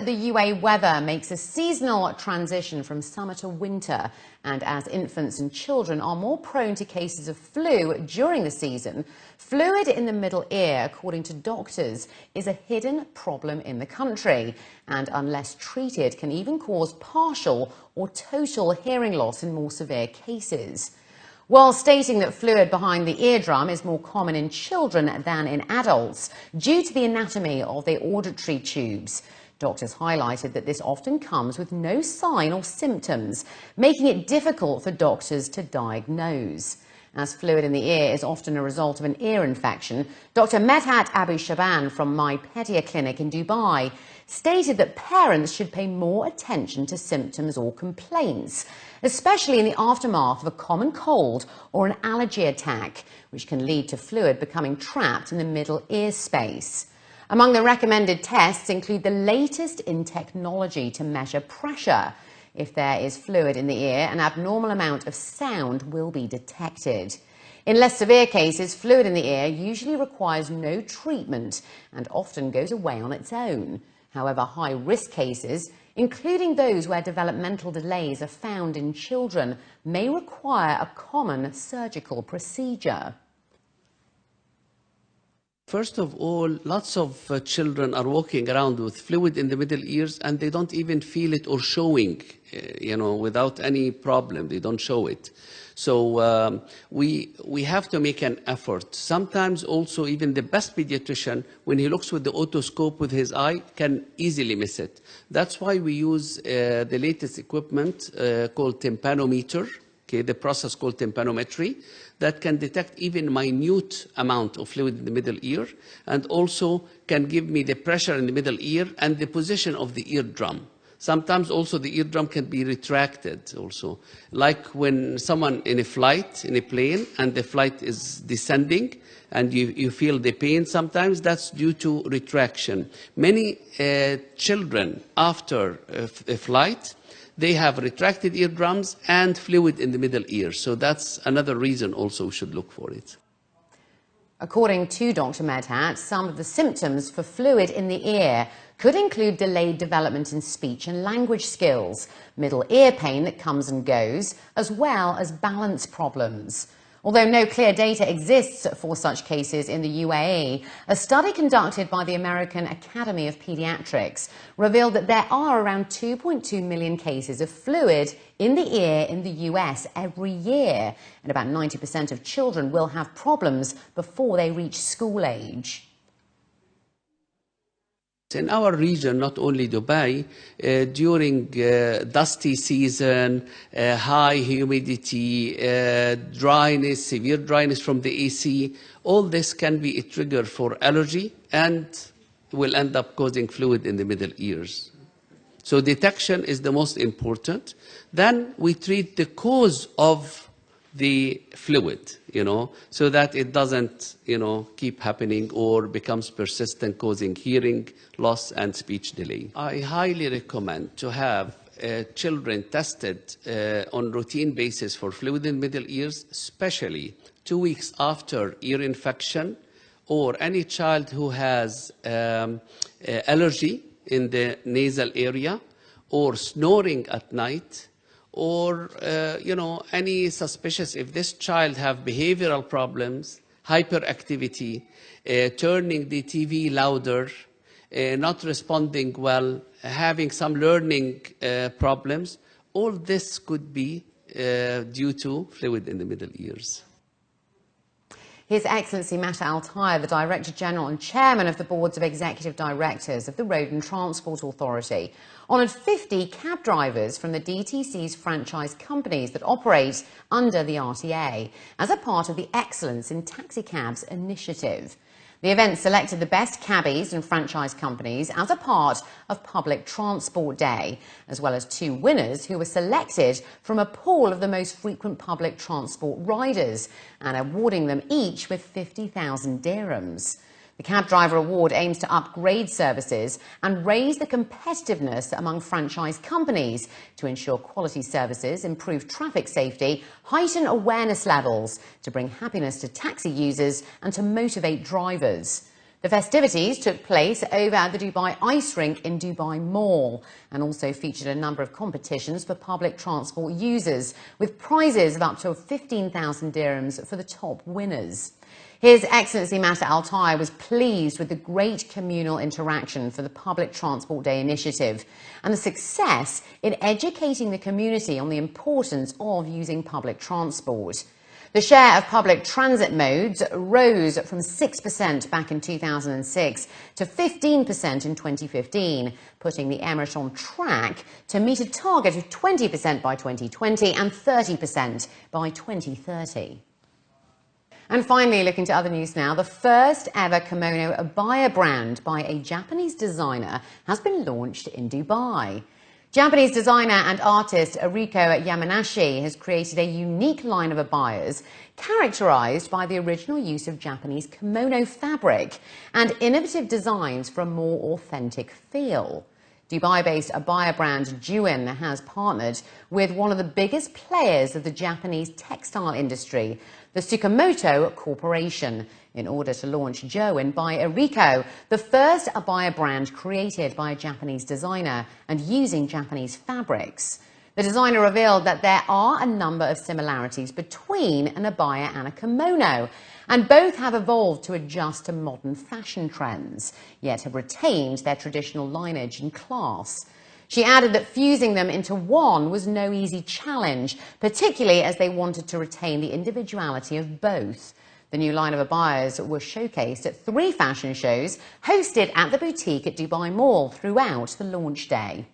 the UAE weather makes a seasonal transition from summer to winter, and as infants and children are more prone to cases of flu during the season, fluid in the middle ear, according to doctors, is a hidden problem in the country, and unless treated can even cause partial or total hearing loss in more severe cases. While stating that fluid behind the eardrum is more common in children than in adults due to the anatomy of their auditory tubes, doctors highlighted that this often comes with no sign or symptoms, making it difficult for doctors to diagnose. As fluid in the ear is often a result of an ear infection, Dr. Medhat Abu-Shaaban from myPediaclinic in Dubai stated that parents should pay more attention to symptoms or complaints, especially in the aftermath of a common cold or an allergy attack, which can lead to fluid becoming trapped in the middle ear space. Among the recommended tests include the latest in technology to measure pressure. If there is fluid in the ear, an abnormal amount of sound will be detected. In less severe cases, fluid in the ear usually requires no treatment and often goes away on its own. However, high-risk cases, including those where developmental delays are found in children, may require a common surgical procedure. First of all, lots of children are walking around with fluid in the middle ears and they don't even feel it or showing, without any problem. They don't show it. So we have to make an effort. Sometimes also even the best pediatrician, when he looks with the otoscope with his eye, can easily miss it. That's why we use the latest equipment called tympanometer. Okay, the process called tympanometry, that can detect even minute amount of fluid in the middle ear and also can give me the pressure in the middle ear and the position of the eardrum. Sometimes also the eardrum can be retracted also. Like when someone in a flight, in a plane, and the flight is descending and you feel the pain sometimes, that's due to retraction. Many children after a flight, they have retracted eardrums and fluid in the middle ear. So that's another reason also we should look for it. According to Dr. Medhat, some of the symptoms for fluid in the ear could include delayed development in speech and language skills, middle ear pain that comes and goes, as well as balance problems. Although no clear data exists for such cases in the UAE, a study conducted by the American Academy of Pediatrics revealed that there are around 2.2 million cases of fluid in the ear in the US every year, and about 90% of children will have problems before they reach school age. In our region, not only Dubai, during dusty season, high humidity, dryness, severe dryness from the AC, all this can be a trigger for allergy and will end up causing fluid in the middle ears. So detection is the most important. Then we treat the cause of the fluid, so that it doesn't, keep happening or becomes persistent, causing hearing loss and speech delay. I highly recommend to have children tested on routine basis for fluid in middle ears, especially 2 weeks after ear infection, or any child who has allergy in the nasal area, or snoring at night, or, any suspicious, if this child have behavioral problems, hyperactivity, turning the TV louder, not responding well, having some learning problems, all this could be due to fluid in the middle ears. His Excellency Medhat Al-Tayeb, the Director General and Chairman of the Boards of Executive Directors of the Road and Transport Authority, honoured 50 cab drivers from the DTC's franchise companies that operate under the RTA as a part of the Excellence in Taxicabs initiative. The event selected the best cabbies and franchise companies as a part of Public Transport Day, as well as 2 winners who were selected from a pool of the most frequent public transport riders, and awarding them each with 50,000 dirhams. The Cab Driver Award aims to upgrade services and raise the competitiveness among franchise companies to ensure quality services, improve traffic safety, heighten awareness levels, to bring happiness to taxi users and to motivate drivers. The festivities took place over at the Dubai Ice Rink in Dubai Mall and also featured a number of competitions for public transport users, with prizes of up to 15,000 dirhams for the top winners. His Excellency Medhat Al was pleased with the great communal interaction for the Public Transport Day initiative and the success in educating the community on the importance of using public transport. The share of public transit modes rose from 6% back in 2006 to 15% in 2015, putting the Emirate on track to meet a target of 20% by 2020 and 30% by 2030. And finally, looking to other news now, the first ever kimono abaya brand by a Japanese designer has been launched in Dubai. Japanese designer and artist Ariko Yamanashi has created a unique line of abayas characterized by the original use of Japanese kimono fabric and innovative designs for a more authentic feel. Dubai-based abaya brand Juin has partnered with one of the biggest players of the Japanese textile industry, the Tsukamoto Corporation, in order to launch Juin by Ariko, the first abaya brand created by a Japanese designer and using Japanese fabrics. The designer revealed that there are a number of similarities between an abaya and a kimono, and both have evolved to adjust to modern fashion trends, yet have retained their traditional lineage and class. She added that fusing them into one was no easy challenge, particularly as they wanted to retain the individuality of both. The new line of abayas was showcased at 3 fashion shows hosted at the boutique at Dubai Mall throughout the launch day.